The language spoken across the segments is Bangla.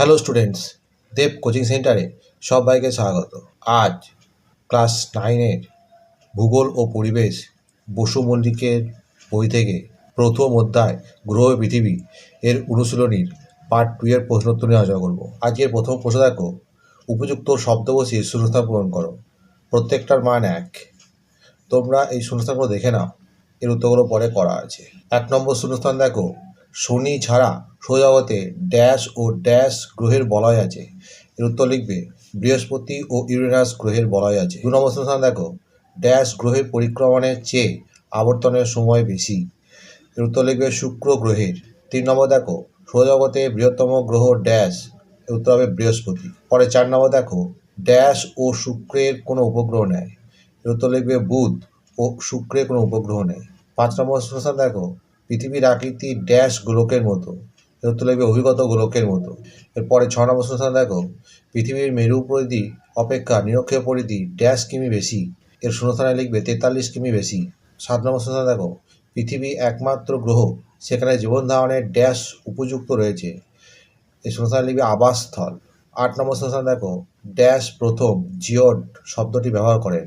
হ্যালো স্টুডেন্টস, দেব কোচিং সেন্টারে সবাইকে স্বাগত। আজ ক্লাস 9-এর ভূগোল ও পরিবেশ বসু মল্লিকের বই থেকে প্রথম অধ্যায় গ্রহ পৃথিবী এর অনুশীলনীর পার্ট 2 এর প্রশ্নোত্তর নিয়ে আলোচনা করব। আজকের প্রথম প্রশ্ন দেখো, উপযুক্ত শব্দ বসিয়ে শূন্যস্থান পূরণ করো। প্রত্যেকটার মান 1। তোমরা এই শূন্যস্থানগুলো দেখে নাও, এর উত্তরগুলো পরে করা আছে। 1 নম্বর শূন্যস্থান দেখো, শনি ছাড়া সৌরজগতে ড্যাশ ও ড্যাশ গ্রহের বলয় আছে। এর উত্তর লিখবে বৃহস্পতি ও ইউরেনাস গ্রহের বলয় আছে। 2 নম্বর শূন্যস্থান দেখো, ড্যাশ গ্রহের পরিক্রমণের চেয়ে আবর্তনের সময় বেশি। এর উত্তর লিখবে শুক্র গ্রহের। 3 নম্বর দেখো, সৌরজগতে বৃহত্তম গ্রহ ড্যাশ। এর উত্তর হবে বৃহস্পতি। পরে 4 নম্বর দেখো, ড্যাশ ও শুক্রের কোনো উপগ্রহ নেই। এর উত্তর লিখবে বুধ ও শুক্রের কোনো উপগ্রহ নেই। 5 নম্বর শূন্যস্থান দেখো, পৃথিবীর আকৃতি ড্যাশ গোলকের মতো। এর উত্তর লিখবে অভিগত গোলকের মতো। এরপরে 6 নম্বর শূন্যস্থান দেখো, পৃথিবীর মেরু পরিধি অপেক্ষা নিরক্ষীয় পরিধি ড্যাশ কিমি বেশি। এর শূন্যস্থানে লিখবে 43 কিমি বেশি। 7 নম্বর শূন্যস্থান দেখো, পৃথিবী একমাত্র গ্রহ সেখানে জীবন ধারণের ড্যাশ উপযুক্ত রয়েছে। এই শূন্যস্থানে লিখবে আবাসস্থল। 8 নম্বর শূন্যস্থান দেখো, ড্যাশ প্রথম জিওড শব্দটি ব্যবহার করেন।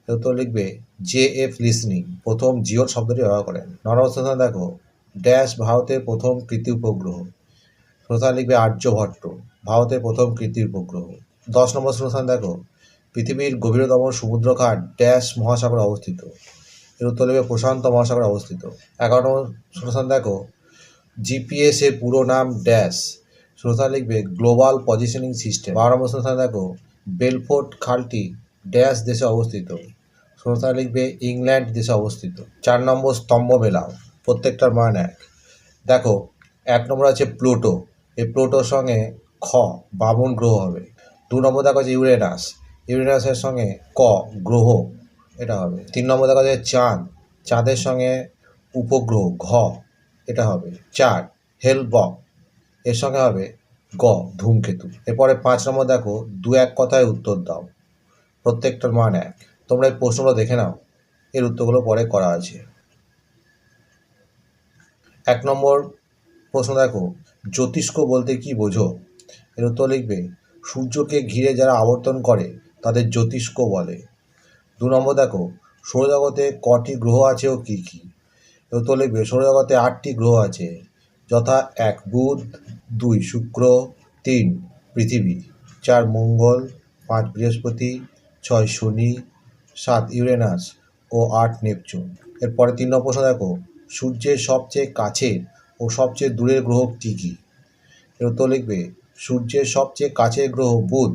তো লিখবে JF লিসনিং প্রথম জিওড শব্দটি ব্যবহার করেন। 9 নম্বর শূন্যস্থান দেখো, ড্যাশ ভারতের প্রথম কৃত্রিম উপগ্রহ। শূন্যস্থান লিখবে আর্যভট্ট ভারতের প্রথম কৃত্রিম উপগ্রহ। 10 নম্বর শূন্যস্থান দেখো, পৃথিবীর গভীরতম সমুদ্রখাট ড্যাশ মহাসাগরে অবস্থিত। এর উত্তর লিখবে প্রশান্ত মহাসাগরে অবস্থিত। 11 নম্বর শূন্যস্থান দেখো, GPS এর পুরো নাম ড্যাশ। শূন্যস্থান লিখবে গ্লোবাল পজিশনিং সিস্টেম। 12 নম্বর শূন্যস্থান দেখো, বেলফোর্ট খালটি ড্যাশ দেশে অবস্থিত। শূন্যস্থান লিখবে ইংল্যান্ড দেশে অবস্থিত। 4 নম্বর স্তম্ভ মেলাও, প্রত্যেকটার মান 1। দেখো 1 নম্বর আছে প্লুটো, এই প্লুটোর সঙ্গে খ বামন গ্রহ হবে। 2 নম্বর দেখা আছে ইউরেনাস, ইউরেনাসের সঙ্গে ক গ্রহ, এটা হবে। 3 নম্বর দেখা যায় চাঁদ, চাঁদের সঙ্গে উপগ্রহ ঘ, এটা হবে। 4 হেলবক, এর সঙ্গে হবে গ ধূমকেতু। এরপরে 5 নম্বর দেখো, 2-1 কথায় উত্তর দাও, প্রত্যেকটার মান 1। তোমরা এই প্রশ্নগুলো দেখে নাও, এর উত্তরগুলো পরে করা আছে। 1 নম্বর প্রশ্ন দেখো, জ্যোতিষ্ক বলতে কি বোঝো? এর উত্তর লিখবে সূর্যকে ঘিরে যারা আবর্তন করে তাদের জ্যোতিষ্ক বলে। 2 নম্বর দেখো, সৌরজগতে কটি গ্রহ আছে ও কী কী? এর উত্তর লিখবে সৌরজগতে 8টি গ্রহ আছে, যথা 1 বুধ, 2 শুক্র, 3 পৃথিবী, 4 মঙ্গল, 5 বৃহস্পতি, 6 শনি, 7 ইউরেনাস ও 8 নেপচুন। এরপরে 3 নম্বর প্রশ্ন দেখো, সূর্যের সবচেয়ে কাছের ও সবচেয়ে দূরের গ্রহ কী কী? এর উত্তর লিখবে সূর্যের সবচেয়ে কাছের গ্রহ বুধ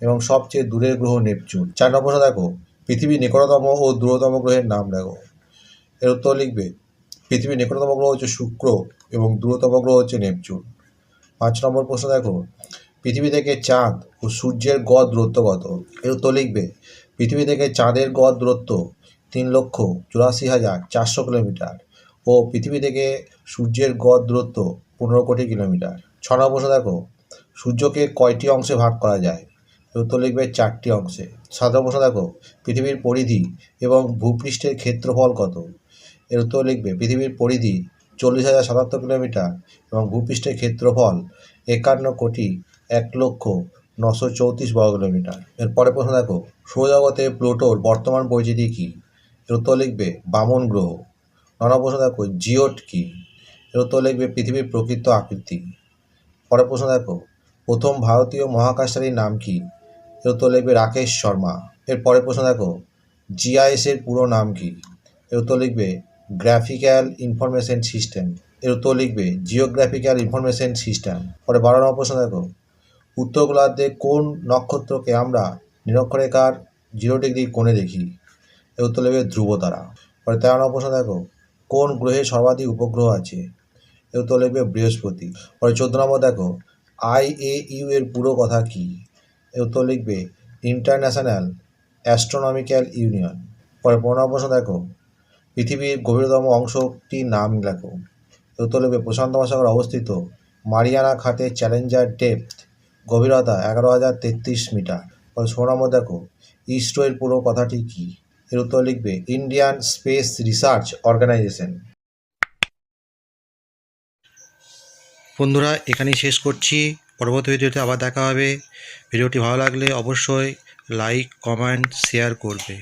এবং সবচেয়ে দূরের গ্রহ নেপচুন। 4 নম্বর প্রশ্ন দেখো, পৃথিবীর নিকটতম ও দূরতম গ্রহের নাম দেখো। এর উত্তর লিখবে পৃথিবীর নিকটতম গ্রহ হচ্ছে শুক্র এবং দূরতম গ্রহ হচ্ছে নেপচুন। 5 নম্বর প্রশ্ন দেখো, পৃথিবী থেকে চাঁদ ও সূর্যের গড় দূরত্ব কত? এর উত্তর লিখবে পৃথিবী থেকে চাঁদের গড় দূরত্ব 3,84,400 কিলোমিটার ও পৃথিবী থেকে সূর্যের গড় দূরত্ব 15 কোটি কিলোমিটার। 6 নম্বর প্রশ্ন দেখো, সূর্যকে কয়টি অংশে ভাগ করা যায়? এর উত্তর লিখবে 4টি অংশে। 7 নম্বর প্রশ্ন দেখো, পৃথিবীর পরিধি এবং ভূপৃষ্ঠের ক্ষেত্রফল কত? এর উত্তর লিখবে পৃথিবীর পরিধি 40,077 কিলোমিটার এবং ভূপৃষ্ঠের ক্ষেত্রফল 51,01,934 বর্গ কিলোমিটার। এরপরে প্রশ্ন দেখো, সৌরজগতে প্লুটোর বর্তমান পরিচিতি কী? এর উত্তর লিখবে বামন গ্রহ। 9 নম্বর প্রশ্ন দেখো, জিওড কী? এর উত্তর লিখবে পৃথিবীর প্রকৃত আকৃতি। পরের প্রশ্ন দেখো, প্রথম ভারতীয় মহাকাশচারীর নাম কী? এর উত্তর লিখবে রাকেশ শর্মা। এর পরের প্রশ্ন দেখো, GIS এর পুরো নাম কী? এর উত্তর লিখবে গ্রাফিক্যাল ইনফরমেশন সিস্টেম। এর উত্তর লিখবে জিওগ্রাফিক্যাল ইনফরমেশন সিস্টেম। পরে 12 নম্বর প্রশ্ন দেখো, উত্তর গোলার্ধে কোন নক্ষত্রকে আমরা নিরক্ষরেখার 0 ডিগ্রি কোণে দেখি? এর উত্তর লিখবে ধ্রুবতারা। পরে 13 নম্বর প্রশ্ন দেখো, কোন গ্রহে সর্বাধিক উপগ্রহ আছে? এর উত্তর লিখবে বৃহস্পতি। পরে 14 নম্বর দেখো, IAU এর পুরো কথা কী? এর উত্তর লিখবে ইন্টারন্যাশনাল অ্যাস্ট্রোনমিক্যাল ইউনিয়ন। পরে 15 নম্বর প্রশ্ন দেখো, পৃথিবীর গভীরতম অংশটির নাম লেখো। এর উত্তর লিখবে প্রশান্ত মহাসাগরে অবস্থিত মারিয়ানা খাতের চ্যালেঞ্জার ডেপথ গভীরতা 11,033 মিটার। পরে 16 নম্বর দেখো, ইসরো এর পুরো কথাটি কী? এর উত্তর লিখবে ইন্ডিয়ান স্পেস রিসার্চ অর্গানাইজেশন। বন্ধুরা, এখানেই শেষ করছি। পরবর্তী ভিডিওতে আবার দেখা হবে। ভিডিওটি ভালো লাগলে অবশ্যই লাইক, কমেন্ট, শেয়ার করবে।